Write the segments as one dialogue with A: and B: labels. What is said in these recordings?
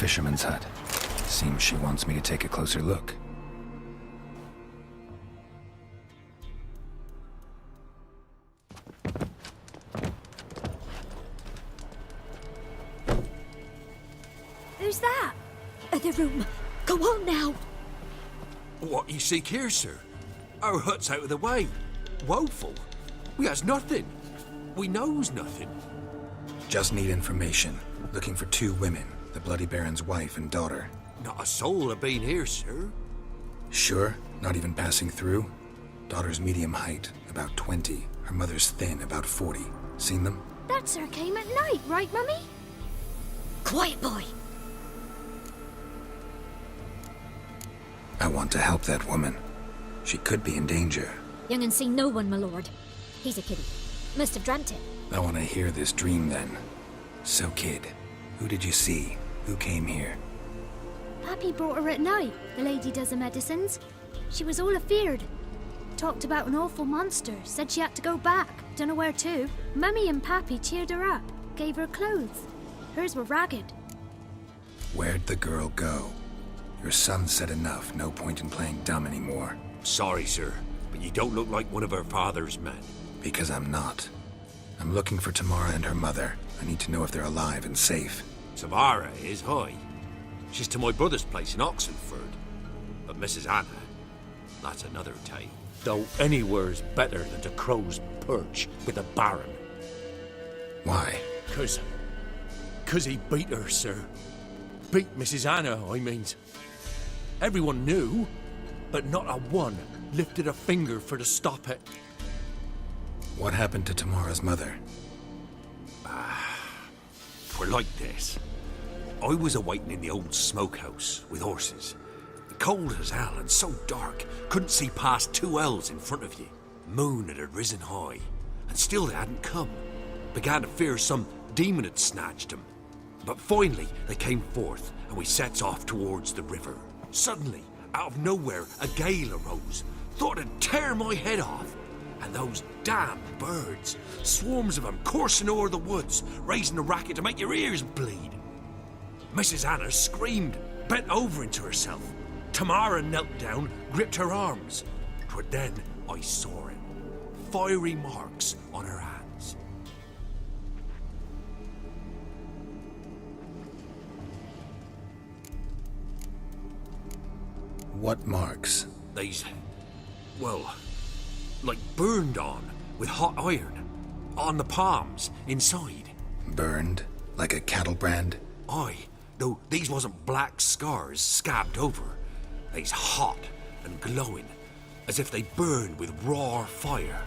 A: fisherman's hut. Seems she wants me to take a closer look.
B: Who's that? Other room. Go on now.
C: What you seek here, sir? Our hut's out of the way. Woeful. We has nothing. We knows nothing.
A: Just need information. Looking for 2 women, the Bloody Baron's wife and daughter.
C: Not a soul have been here, sir.
A: Sure? Not even passing through? Daughter's medium height, about 20. Her mother's thin, about 40. Seen them?
B: That sir came at night, right, Mummy? Quiet, boy.
A: I want to help that woman. She could be in danger.
B: Young and seen no one, my lord. He's a kiddie. Must have dreamt it.
A: I want to hear this dream then. So, kid, who did you see? Who came here?
B: Pappy brought her at night. The lady does the medicines. She was all afeared. Talked about an awful monster. Said she had to go back. Dunno where to. Mummy and Pappy cheered her up. Gave her clothes. Hers were ragged.
A: Where'd the girl go? Your son said enough. No point in playing dumb anymore.
C: Sorry, sir, but you don't look like one of her father's men.
A: Because I'm not. I'm looking for Tamara and her mother. I need to know if they're alive and safe.
C: Tamara is high. She's to my brother's place in Oxenford. But Mrs. Anna, that's another tale. Though anywhere's better than to Crow's Perch with a baron.
A: Why?
C: Cause he beat her, sir. Beat Mrs. Anna, I mean. Everyone knew, but not a one lifted a finger for to stop it.
A: What happened to Tamara's mother?
C: We're like this. I was awaiting in the old smokehouse with horses. Cold as hell and so dark, couldn't see past 2 ells in front of you. Moon had risen high, and still they hadn't come. Began to fear some demon had snatched them. But finally they came forth, and we sets off towards the river. Suddenly, out of nowhere, a gale arose. Thought it'd tear my head off. And those damn birds, swarms of them coursing o'er the woods, raising a racket to make your ears bleed. Mrs. Anna screamed, bent over into herself. Tamara knelt down, gripped her arms. 'Twas then I saw it. Fiery marks on her hands.
A: What marks?
C: These, well, like burned on with hot iron. On the palms, inside.
A: Burned? Like a cattle brand?
C: Aye, though these wasn't black scars scabbed over. They's hot and glowing, as if they burned with raw fire.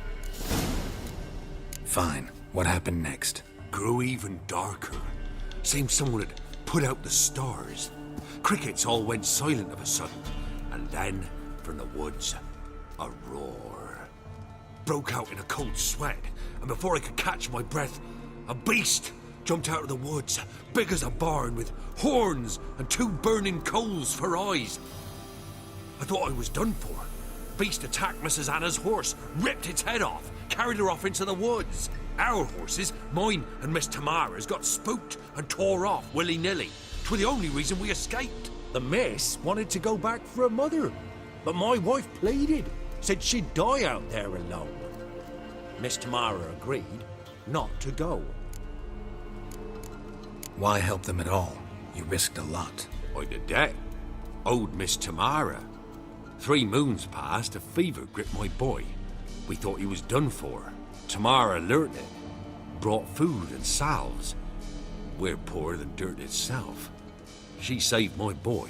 A: Fine. What happened next?
C: Grew even darker. Seemed someone had put out the stars. Crickets all went silent of a sudden, and then, from the woods, a roar. Broke out in a cold sweat, and before I could catch my breath, a beast jumped out of the woods, big as a barn, with horns and 2 burning coals for eyes. I thought I was done for. Beast attacked Mrs. Anna's horse, ripped its head off, carried her off into the woods. Our horses, mine and Miss Tamara's, got spooked and tore off willy-nilly. 'Twas the only reason we escaped. The miss wanted to go back for her mother, but my wife pleaded, said she'd die out there alone. Miss Tamara agreed not to go.
A: Why help them at all? You risked a lot.
C: I'd a debt. Owed Miss Tamara. 3 moons passed, a fever gripped my boy. We thought he was done for. Tamara learnt it. Brought food and salves. We're poorer than dirt itself. She saved my boy.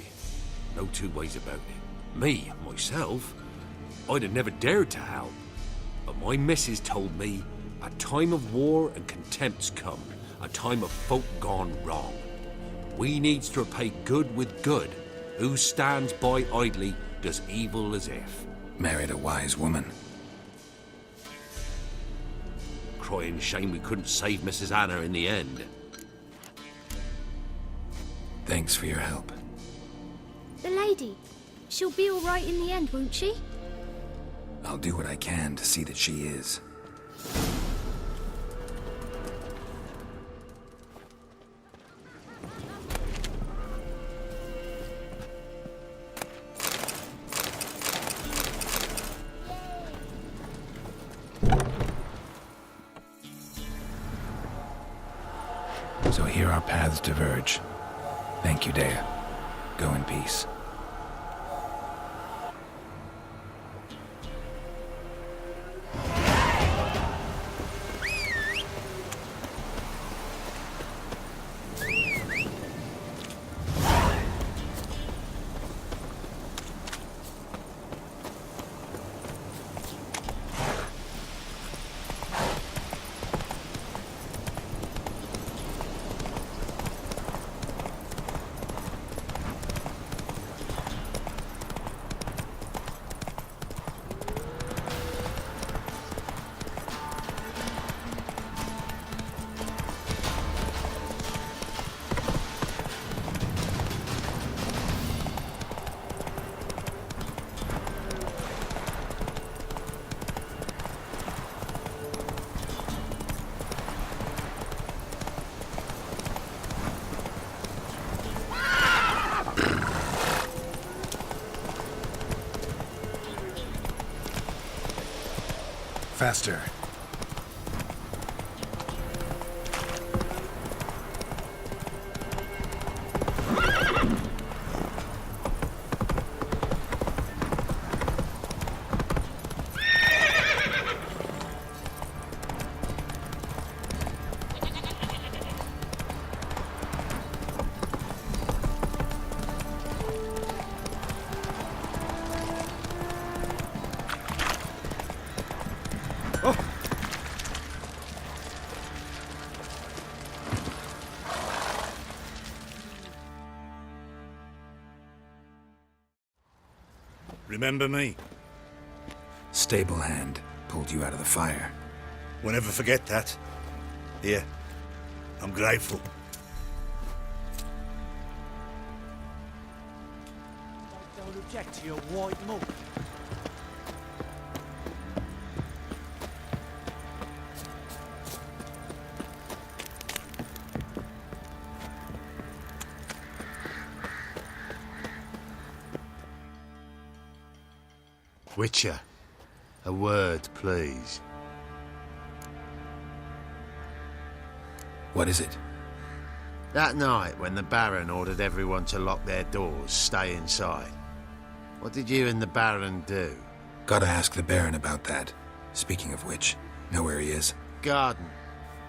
C: No 2 ways about it. Me, myself, I'd have never dared to help. But my missus told me a time of war and contempt's come. A time of folk gone wrong. We needs to repay good with good. Who stands by idly does evil as if.
A: Married a wise woman.
C: Crying shame we couldn't save Mrs. Anna in the end.
A: Thanks for your help.
B: The lady. She'll be all right in the end, won't she?
A: I'll do what I can to see that she is. So here our paths diverge. Thank you, Dea. Go in peace. Faster.
D: Remember me?
A: Stable hand pulled you out of the fire.
D: We'll never forget that. Here, I'm grateful.
E: I don't object to your white mug.
C: Witcher, a word, please.
A: What is it?
C: That night when the Baron ordered everyone to lock their doors, stay inside, what did you and the Baron do?
A: Gotta ask the Baron about that. Speaking of which, know where he is?
C: Garden.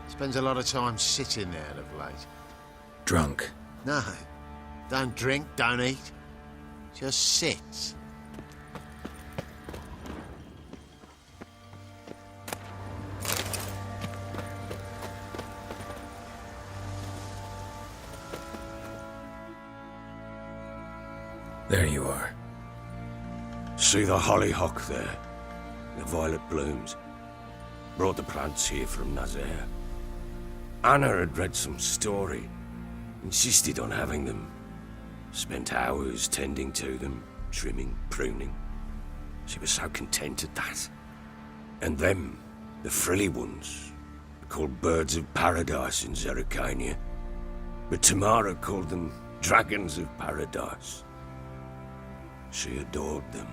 C: Spends a lot of time sitting there of late.
A: Drunk.
C: No, don't drink, don't eat. Just sits.
A: There you are.
F: See the hollyhock there? The violet blooms. Brought the plants here from Nazaire. Anna had read some story. Insisted on having them. Spent hours tending to them, trimming, pruning. She was so content at that. And them, the frilly ones, are called birds of paradise in Zerrikania. But Tamara called them dragons of paradise. She adored them.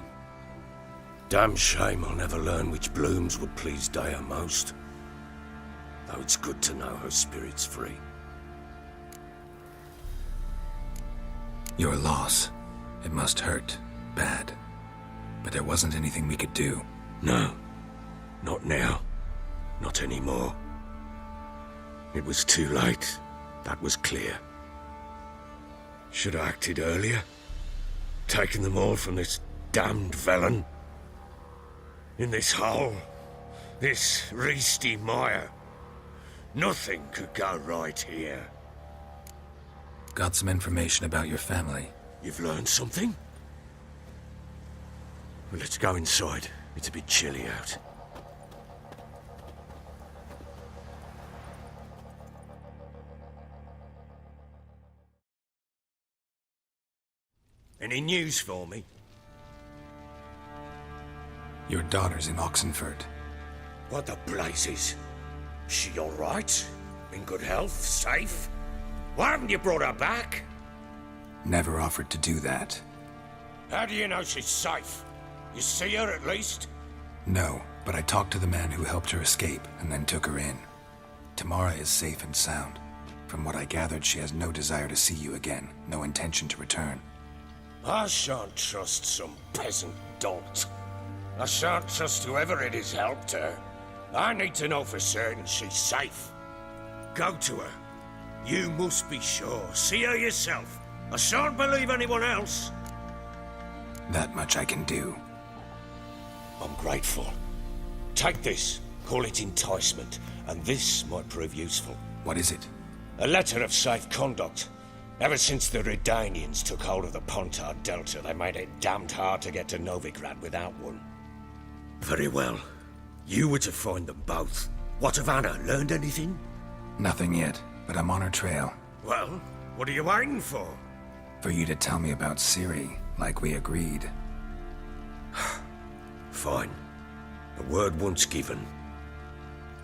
F: Damn shame I'll never learn which blooms would please Dea most. Though it's good to know her spirit's free.
A: Your loss. It must hurt. Bad. But there wasn't anything we could do.
F: No. Not now. Not anymore. It was too late. That was clear. Should have acted earlier. Taken them all from this damned villain. In this hole. This reesty mire. Nothing could go right here.
A: Got some information about your family.
F: You've learned something? Well, let's go inside. It's a bit chilly out. Any news for me?
A: Your daughter's in Oxenford.
F: What the blazes? She all right? In good health? Safe? Why haven't you brought her back?
A: Never offered to do that.
F: How do you know she's safe? You see her at least?
A: No, but I talked to the man who helped her escape and then took her in. Tamara is safe and sound. From what I gathered, she has no desire to see you again, no intention to return.
F: I shan't trust some peasant dolt. I shan't trust whoever it is helped her. I need to know for certain she's safe. Go to her. You must be sure. See her yourself. I shan't believe anyone else.
A: That much I can do.
F: I'm grateful. Take this. Call it enticement, and this might prove useful.
A: What is it?
F: A letter of safe conduct. Ever since the Redanians took hold of the Pontar Delta, they made it damned hard to get to Novigrad without one. Very well. You were to find them both. What of Anna? Learned anything?
A: Nothing yet, but I'm on her trail.
F: Well, what are you waiting for?
A: For you to tell me about Ciri, like we agreed.
F: Fine. A word once given.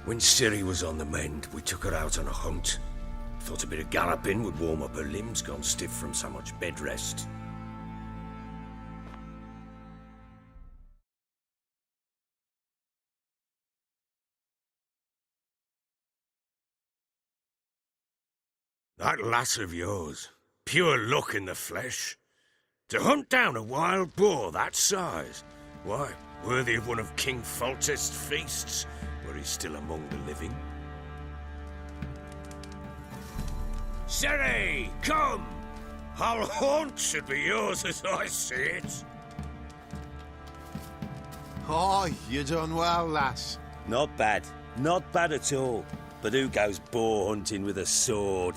F: When Ciri was on the mend, we took her out on a hunt. Thought a bit of galloping would warm up her limbs, gone stiff from so much bed rest. That lass of yours, pure luck in the flesh. To hunt down a wild boar that size, why, worthy of one of King Foltest's feasts, where he's still among the living. Ciri, come! Our haunt should be yours as I see it.
G: Oh, you done well, lass.
H: Not bad. Not bad at all. But who goes boar hunting with a sword?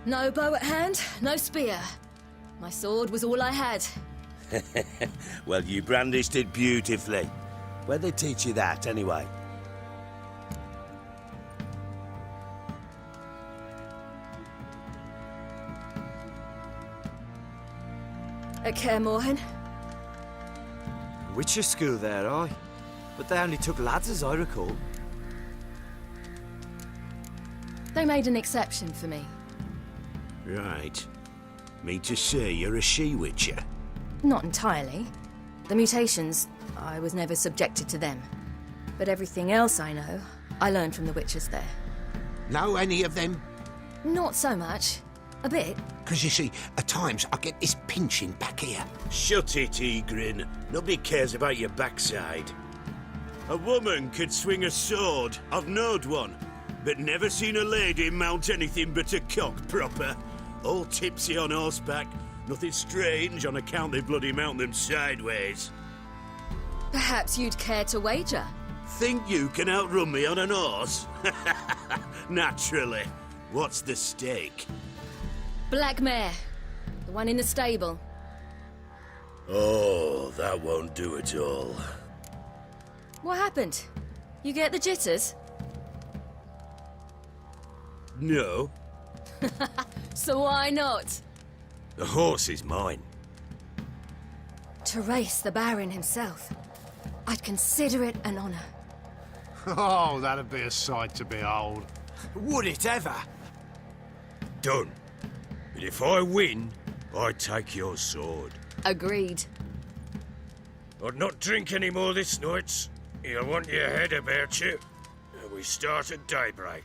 I: No bow at hand, no spear. My sword was all I had.
H: Well, you brandished it beautifully. Where'd they teach you that, anyway?
I: At Kaer Morhen.
E: Witcher school there, aye. But they only took lads, as I recall.
I: They made an exception for me.
C: Right. Mean to say you're a she-witcher?
I: Not entirely. The mutations, I was never subjected to them. But everything else I know, I learned from the witches there.
C: Know any of them?
I: Not so much. A bit.
C: Because you see, at times I get this pinching back here.
H: Shut it, Egrin. Nobody cares about your backside. A woman could swing a sword. I've knowed one. But never seen a lady mount anything but a cock proper. All tipsy on horseback. Nothing strange on account they bloody mount them sideways.
I: Perhaps you'd care to wager?
H: Think you can outrun me on an horse? Naturally. What's the stake?
I: Black mare. The one in the stable.
H: Oh, that won't do at all.
I: What happened? You get the jitters?
H: No.
I: So why not?
F: The horse is mine.
I: To race the Baron himself. I'd consider it an honor.
G: Oh, that'd be a sight to behold.
E: Would it ever?
F: Done. But if I win, I take your sword.
I: Agreed.
F: I'd not drink any more this night. You'll want your head about you. We start at daybreak.